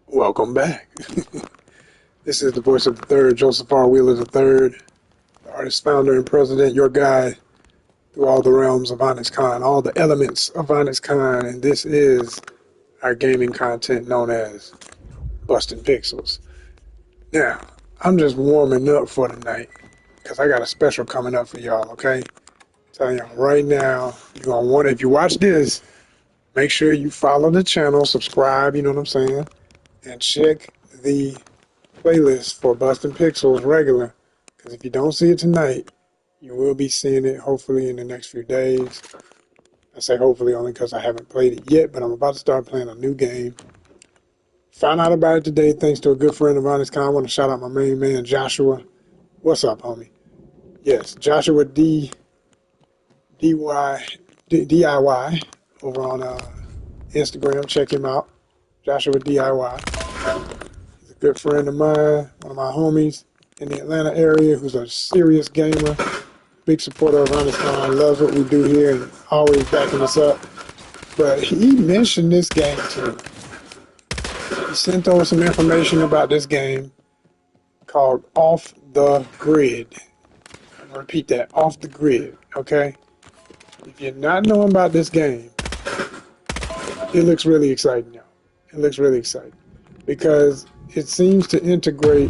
Welcome back. This is the voice of the third, Joseph R. Wheeler III, the artist, founder, and president, your guide through all the realms of Honest Con, all the elements of Honest Con, and this is our gaming content known as BUSTIN PIXELs. Now, I'm just warming up for tonight because I got a special coming up for y'all, okay? Telling y'all right now, you're going to want, if you watch this, make sure you follow the channel, subscribe, you know what I'm saying, and check the playlist for BUSTIN PIXELs regular, because if you don't see it tonight, you will be seeing it hopefully in the next few days. I say hopefully only because I haven't played it yet, but I'm about to start playing a new game. Found out about it today thanks to a good friend of Honest Con. I want to shout out my main man, Joshua. What's up, homie? Yes, Joshua DIY over on Instagram. Check him out. Joshua DIY. He's a good friend of mine, one of my homies in the Atlanta area who's a serious gamer, big supporter of Honest Con, loves what we do here and always backing us up. But he mentioned this game to me. He sent over some information about this game called Off the Grid. I'm gonna repeat that, Off the Grid, okay? If you're not knowing about this game, it looks really exciting, y'all. It looks really exciting because it seems to integrate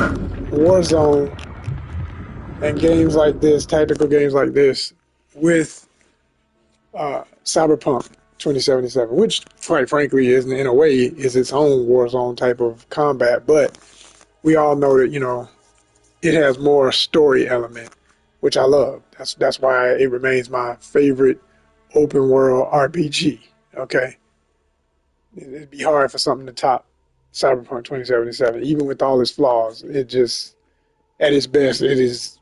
Warzone and games like this, tactical games like this, with Cyberpunk 2077, which, quite frankly, is in a way is its own Warzone type of combat. But we all know that it has more story element, which I love. That's why it remains my favorite open world RPG. Okay, it'd be hard for something to top Cyberpunk 2077, even with all its flaws. It just, at its best, it's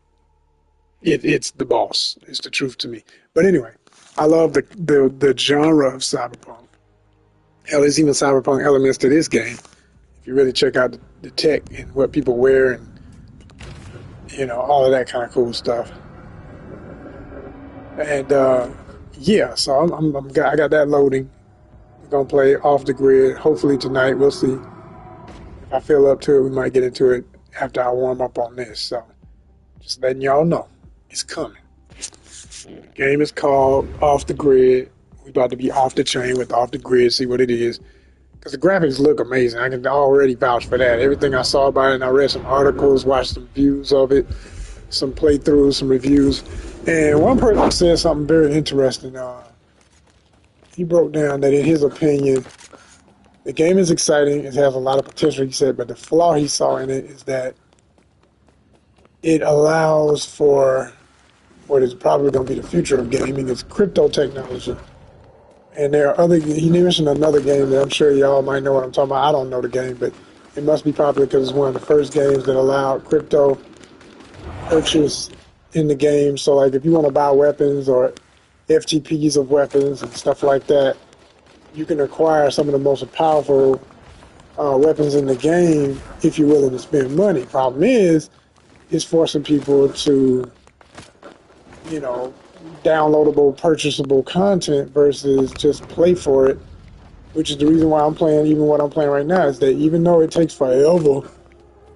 the boss. It's the truth to me. But anyway, I love the genre of cyberpunk. Hell, there's even cyberpunk elements to this game. If you really check out the tech and what people wear and all of that kind of cool stuff. And yeah, so I got that loading. We're gonna play Off the Grid. Hopefully tonight. We'll see. If I feel up to it, we might get into it after I warm up on this. So just letting y'all know. It's coming. The game is called Off the Grid. We about to be off the chain with Off the Grid, see what it is. Because the graphics look amazing. I can already vouch for that. Everything I saw about it, and I read some articles, watched some views of it, some playthroughs, some reviews. And one person said something very interesting. He broke down that in his opinion, the game is exciting. It has a lot of potential, he said, but the flaw he saw in it is that it allows for what is probably going to be the future of gaming is crypto technology. And there are he mentioned another game that I'm sure y'all might know what I'm talking about. I don't know the game, but it must be popular because it's one of the first games that allowed crypto purchase in the game. So like if you want to buy weapons or FTPs of weapons and stuff like that, you can acquire some of the most powerful weapons in the game if you're willing to spend money. Problem is, it's forcing people to downloadable, purchasable content versus just play for it, which is the reason why I'm playing, even what I'm playing right now, is that even though it takes forever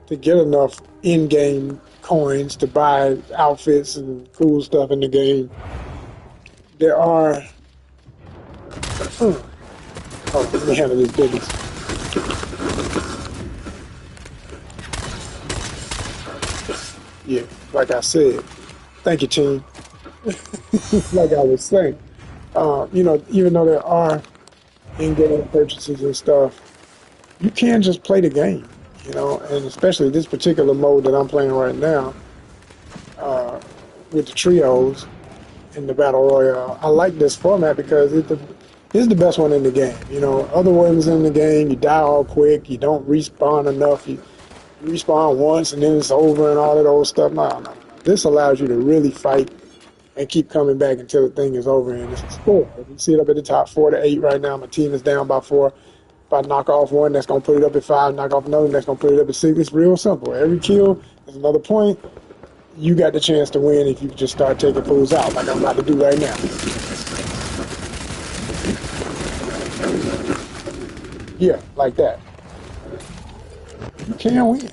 to get enough in-game coins to buy outfits and cool stuff in the game, there are... Oh, let me handle this business. Yeah, like I said, thank you, team. Like I was saying, even though there are in-game purchases and stuff, you can just play the game, and especially this particular mode that I'm playing right now, with the trios in the Battle Royale. I like this format because it's the best one in the game. Other ones in the game, you die all quick, you don't respawn enough, you respawn once and then it's over and all that old stuff. No. This allows you to really fight and keep coming back until the thing is over. And it's a score. You see it up at the top, 4-8 right now. My team is down by 4. If I knock off one, that's going to put it up at 5. Knock off another, that's going to put it up at 6. It's real simple. Every kill is another point. You got the chance to win if you just start taking fools out like I'm about to do right now. Yeah, like that. You can win.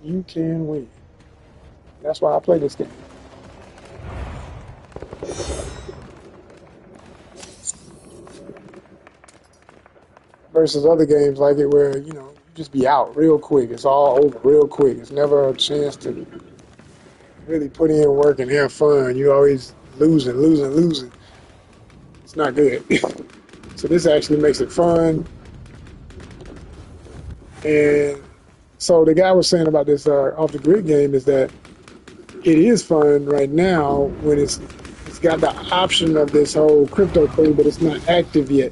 You can win. That's why I play this game. Versus other games like it where, you know, you just be out real quick. It's all over real quick. It's never a chance to really put in work and have fun. You always losing. It's not good. So this actually makes it fun. And so the guy was saying about this off the grid game is that it is fun right now when it's got the option of this whole crypto thing, but it's not active yet.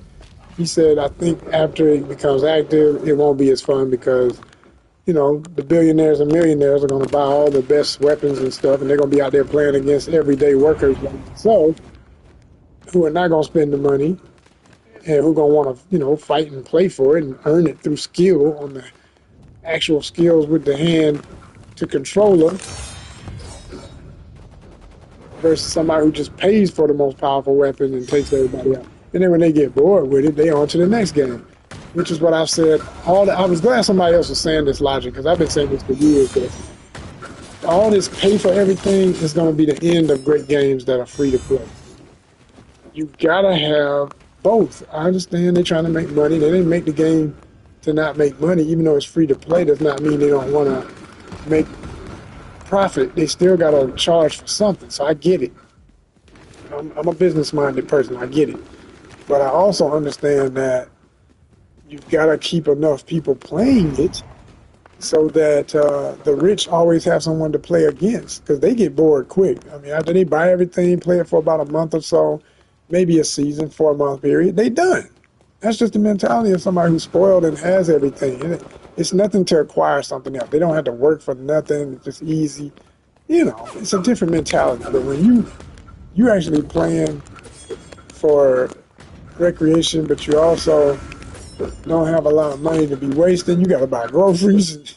He said, I think after it becomes active, it won't be as fun because, you know, the billionaires and millionaires are going to buy all the best weapons and stuff, and they're going to be out there playing against everyday workers like so, who are not going to spend the money and who are going to want to, you know, fight and play for it and earn it through skill on the actual skills with the hand to controller versus somebody who just pays for the most powerful weapon and takes everybody out. And then when they get bored with it, they on to the next game, which is what I've said. I was glad somebody else was saying this logic because I've been saying this for years. That all this pay for everything is going to be the end of great games that are free to play. You gotta have both. I understand they're trying to make money. They didn't make the game to not make money, even though it's free to play. Does not mean they don't want to make profit. They still gotta charge for something. So I get it. I'm a business-minded person. I get it. But I also understand that you've got to keep enough people playing it so that the rich always have someone to play against because they get bored quick. I mean, after they buy everything, play it for about a month or so, maybe a season, 4-month period, they done. That's just the mentality of somebody who's spoiled and has everything. It's nothing to acquire something else. They don't have to work for nothing. It's just easy. You know, it's a different mentality. But when you actually playing for recreation, but you also don't have a lot of money to be wasting. You got to buy groceries.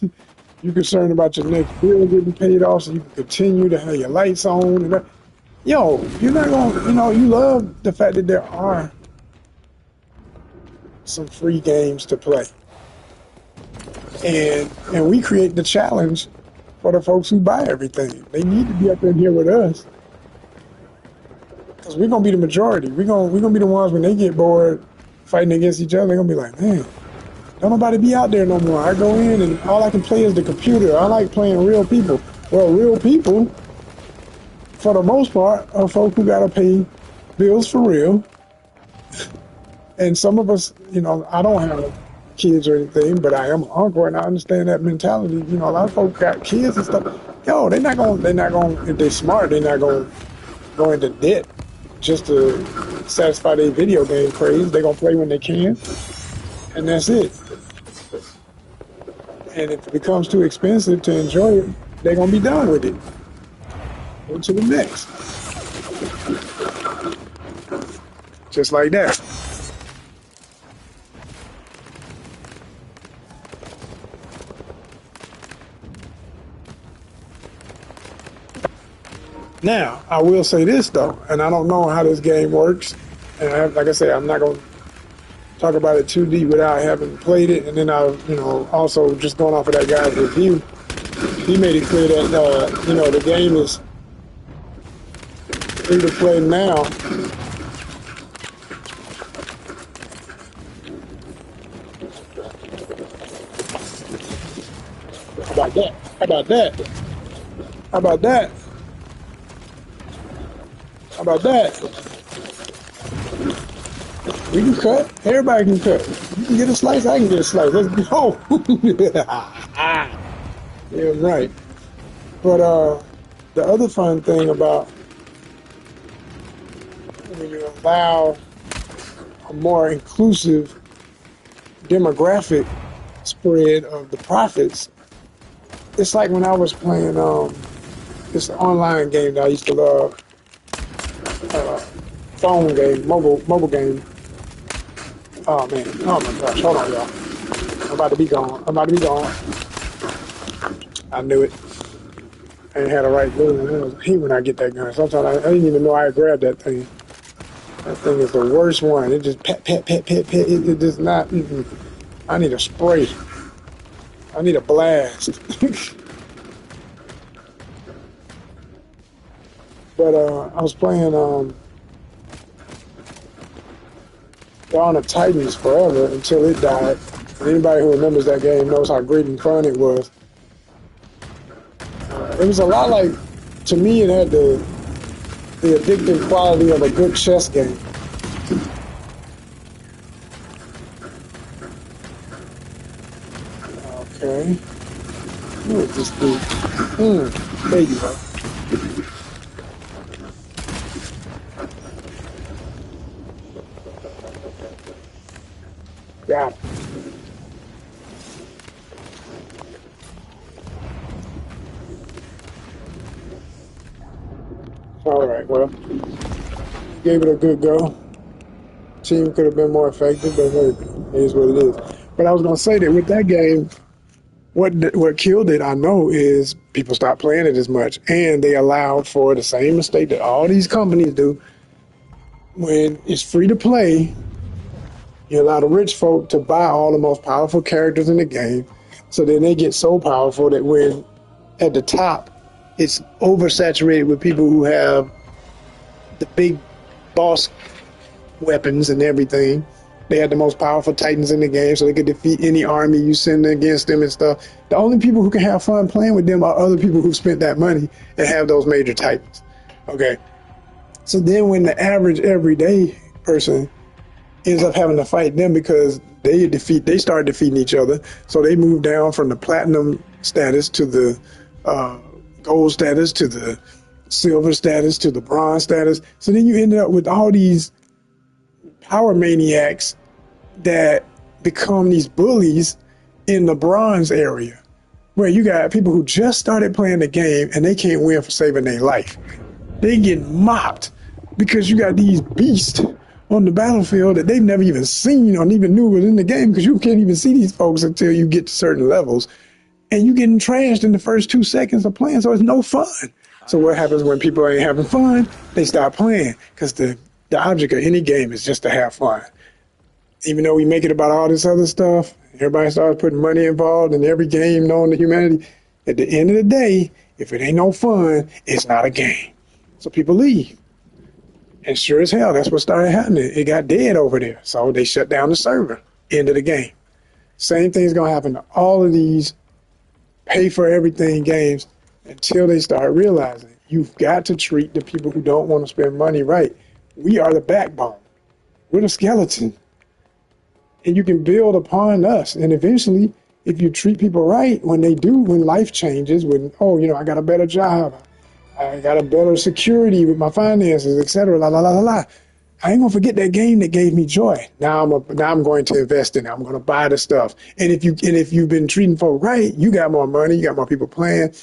You're concerned about your next bill getting paid off so you can continue to have your lights on. And yo, you're not going to, you know, you love the fact that there are some free games to play. And we create the challenge for the folks who buy everything. They need to be up in here with us. Because we're going to be the majority. We're gonna be the ones when they get bored fighting against each other. They're going to be like, man, don't nobody be out there no more. I go in and all I can play is the computer. I like playing real people. Well, real people, for the most part, are folk who got to pay bills for real. And some of us, you know, I don't have kids or anything, but I am an uncle and I understand that mentality. You know, a lot of folks got kids and stuff. Yo, they're not going, if they're smart, they're not going to go into debt just to satisfy their video game craze. They're going to play when they can, and that's it. And if it becomes too expensive to enjoy it, they're going to be done with it. Go to the next. Just like that. Now, I will say this, though, and I don't know how this game works. And like I say, I'm not going to talk about it too deep without having played it. And then also just going off of that guy's review, he made it clear that, the game is free to play now. How about that? How about that? How about that? How about that? We can cut. Everybody can cut. You can get a slice. I can get a slice. Let's go. Yeah, right. But the other fun thing about when you allow a more inclusive demographic spread of the profits, it's like when I was playing this online game that I used to love. Phone game, mobile game. Oh man, oh my gosh, hold on y'all. I'm about to be gone. I knew it. I ain't had a right gun. I hate when I get that gun. Sometimes I didn't even know I grabbed that thing. That thing is the worst one. It just pet. It does not. I need a spray. I need a blast. But I was playing Dawn of Titans forever until it died. And anybody who remembers that game knows how great and fun it was. It was a lot like, to me, it had the addictive quality of a good chess game. Okay. What is this dude? There you go. Got it. All right, well, gave it a good go. Team could have been more effective, but hey, it is what it is. But I was gonna say that with that game, what killed it, I know, is people stopped playing it as much, and they allowed for the same mistake that all these companies do. When it's free to play, you allow the rich folk to buy all the most powerful characters in the game, so then they get so powerful that when at the top, it's oversaturated with people who have the big boss weapons and everything. They had the most powerful titans in the game, so they could defeat any army you send against them and stuff. The only people who can have fun playing with them are other people who spent that money and have those major titans. Okay. So then when the average everyday person ends up having to fight them because they start defeating each other, so they move down from the platinum status to the gold status to the silver status to the bronze status. So then you ended up with all these power maniacs that become these bullies in the bronze area, where you got people who just started playing the game and they can't win for saving their life. They get mocked because you got these beasts on the battlefield that they've never even seen or even knew was in the game, because you can't even see these folks until you get to certain levels, and you getting trashed in the first 2 seconds of playing, so it's no fun. So what happens when people ain't having fun? They stop playing, because the object of any game is just to have fun. Even though we make it about all this other stuff, everybody starts putting money involved in every game known to humanity. At the end of the day, if it ain't no fun, it's not a game. So people leave. And sure as hell, that's what started happening. It got dead over there. So they shut down the server. End of the game. Same thing's going to happen to all of these pay for everything games until they start realizing you've got to treat the people who don't want to spend money right. We are the backbone. We're the skeleton. And you can build upon us. And eventually, if you treat people right, when life changes, I got a better job, I got a better security with my finances, etc. La la la la la. I ain't gonna forget that game that gave me joy. Now I'm going to invest in it. I'm gonna buy the stuff. And if you've been treating folk right, you got more money, you got more people playing.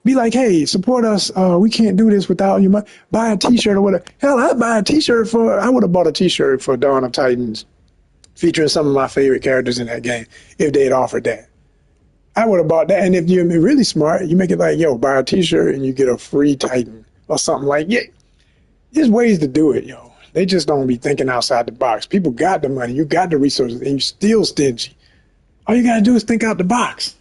Be like, hey, support us. We can't do this without you. Buy a T-shirt or whatever. Hell, I would have bought a T-shirt for Dawn of Titans featuring some of my favorite characters in that game if they had offered that. I would have bought that. And if you're really smart, you make it like, yo, buy a T-shirt and you get a free Titan or something like, yeah. There's ways to do it, yo. They just don't be thinking outside the box. People got the money, you got the resources, and you still stingy. All you gotta do is think out the box.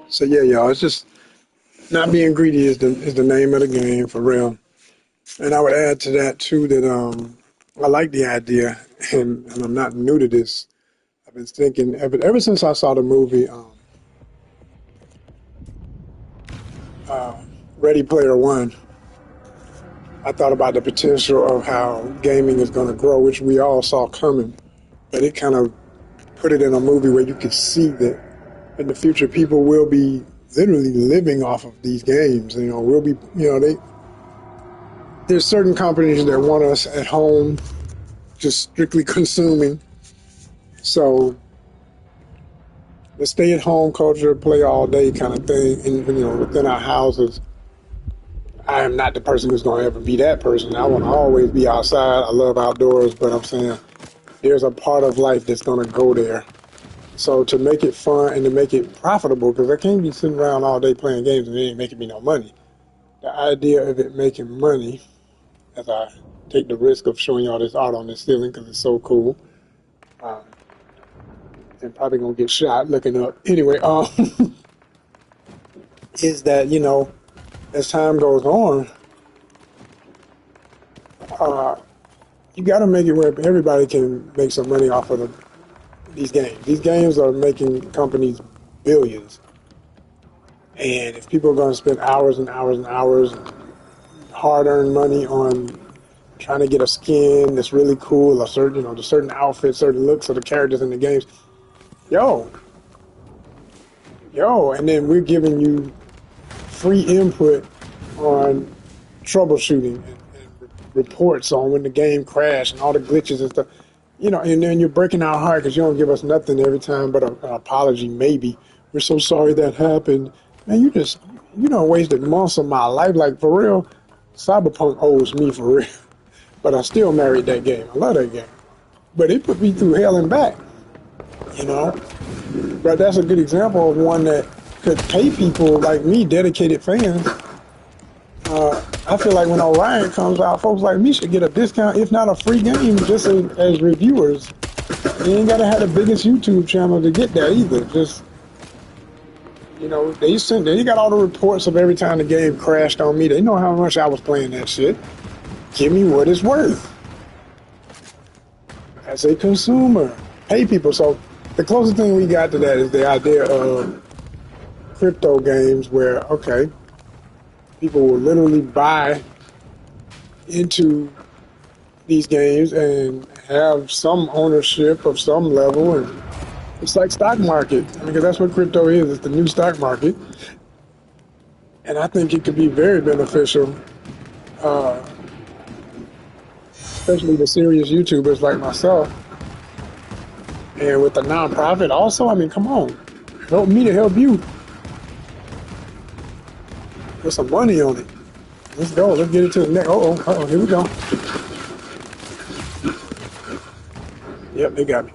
So yeah, y'all, it's just not being greedy is the name of the game for real. And I would add to that too that I like the idea, and I'm not new to this. I've been thinking ever since I saw the movie uh, Ready Player One. I thought about the potential of how gaming is going to grow, which we all saw coming, but it kind of put it in a movie where you could see that in the future people will be literally living off of these games. You know, we'll be, you know, there's certain companies that want us at home just strictly consuming. So the stay-at-home culture, play all day kind of thing, and you know, within our houses. I am not the person who's going to ever be that person. I want to always be outside. I love outdoors, but I'm saying there's a part of life that's going to go there. So to make it fun and to make it profitable, because I can't be sitting around all day playing games and it ain't making me no money. The idea of it making money, as I take the risk of showing y'all this art on this ceiling because it's so cool, um, and probably gonna get shot looking up. Anyway, is that you know, as time goes on, uh, you got to make it where everybody can make some money off of these games. These games are making companies billions. And if people are going to spend hours and hours and hours, hard-earned money on trying to get a skin that's really cool, a certain, you know, the certain outfits, certain looks of the characters in the games, yo, and then we're giving you free input on troubleshooting and reports on when the game crashed and all the glitches and stuff. You know, and then you're breaking our heart because you don't give us nothing every time but an apology, maybe. We're so sorry that happened. Man, you done wasted months of my life. Like, for real, Cyberpunk owes me for real. But I still married that game. I love that game. But it put me through hell and back, you know? But that's a good example of one that could pay people like me, dedicated fans. I feel like when Orion comes out, folks like me should get a discount, if not a free game, just as reviewers. You ain't gotta have the biggest YouTube channel to get that either. Just, you know, they got all the reports of every time the game crashed on me. They know how much I was playing that shit. Give me what it's worth. As a consumer, pay people. So the closest thing we got to that is the idea of crypto games where, okay, people will literally buy into these games and have some ownership of some level, and it's like stock market. I mean, because that's what crypto is. It's the new stock market, and I think it could be very beneficial, especially to serious YouTubers like myself, and with the nonprofit also. I mean, come on, help me to help you. Put some money on it. Let's go. Let's get it to the next. Here we go. Yep, they got me.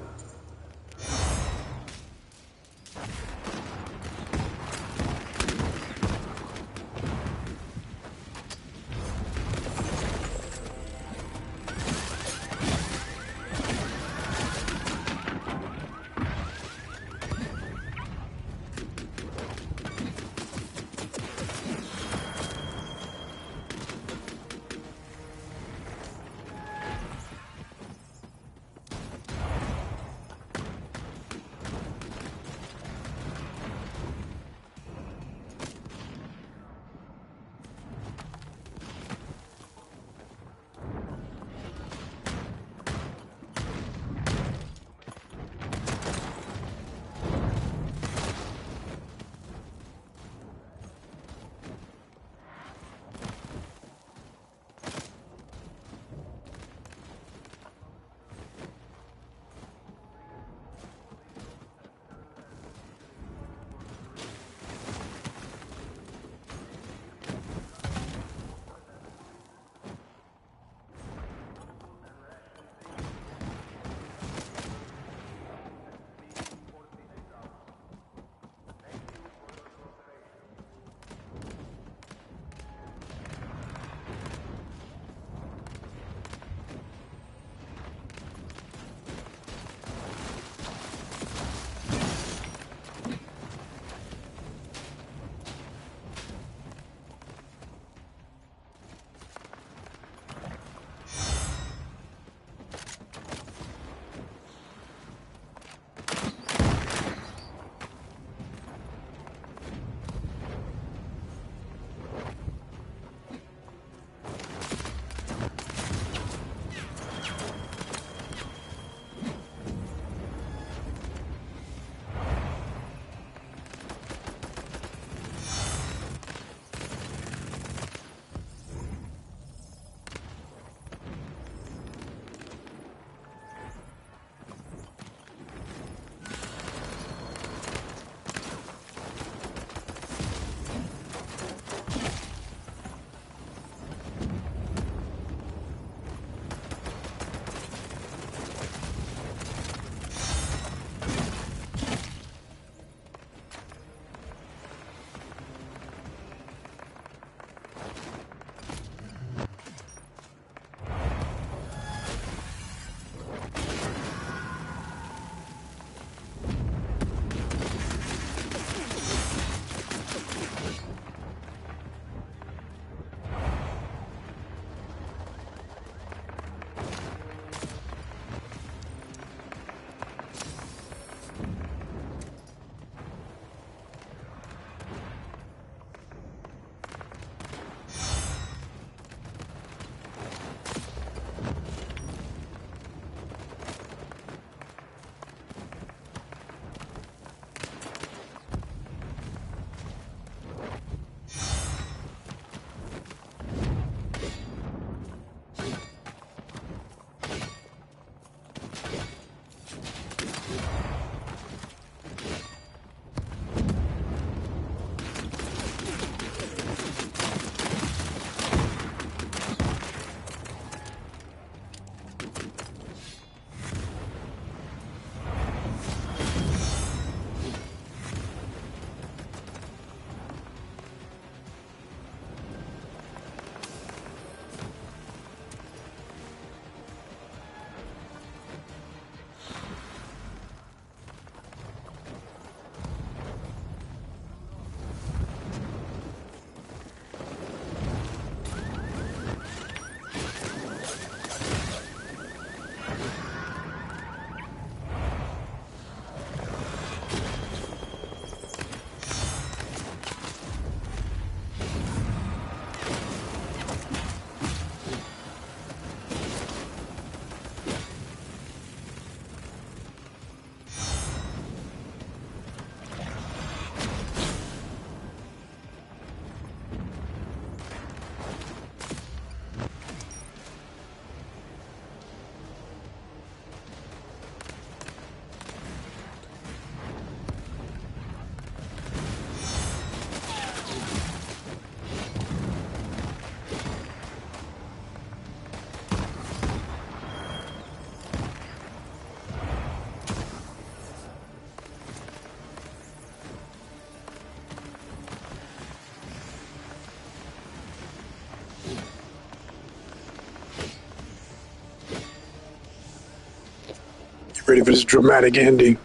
Ready for this dramatic ending.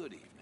Good evening.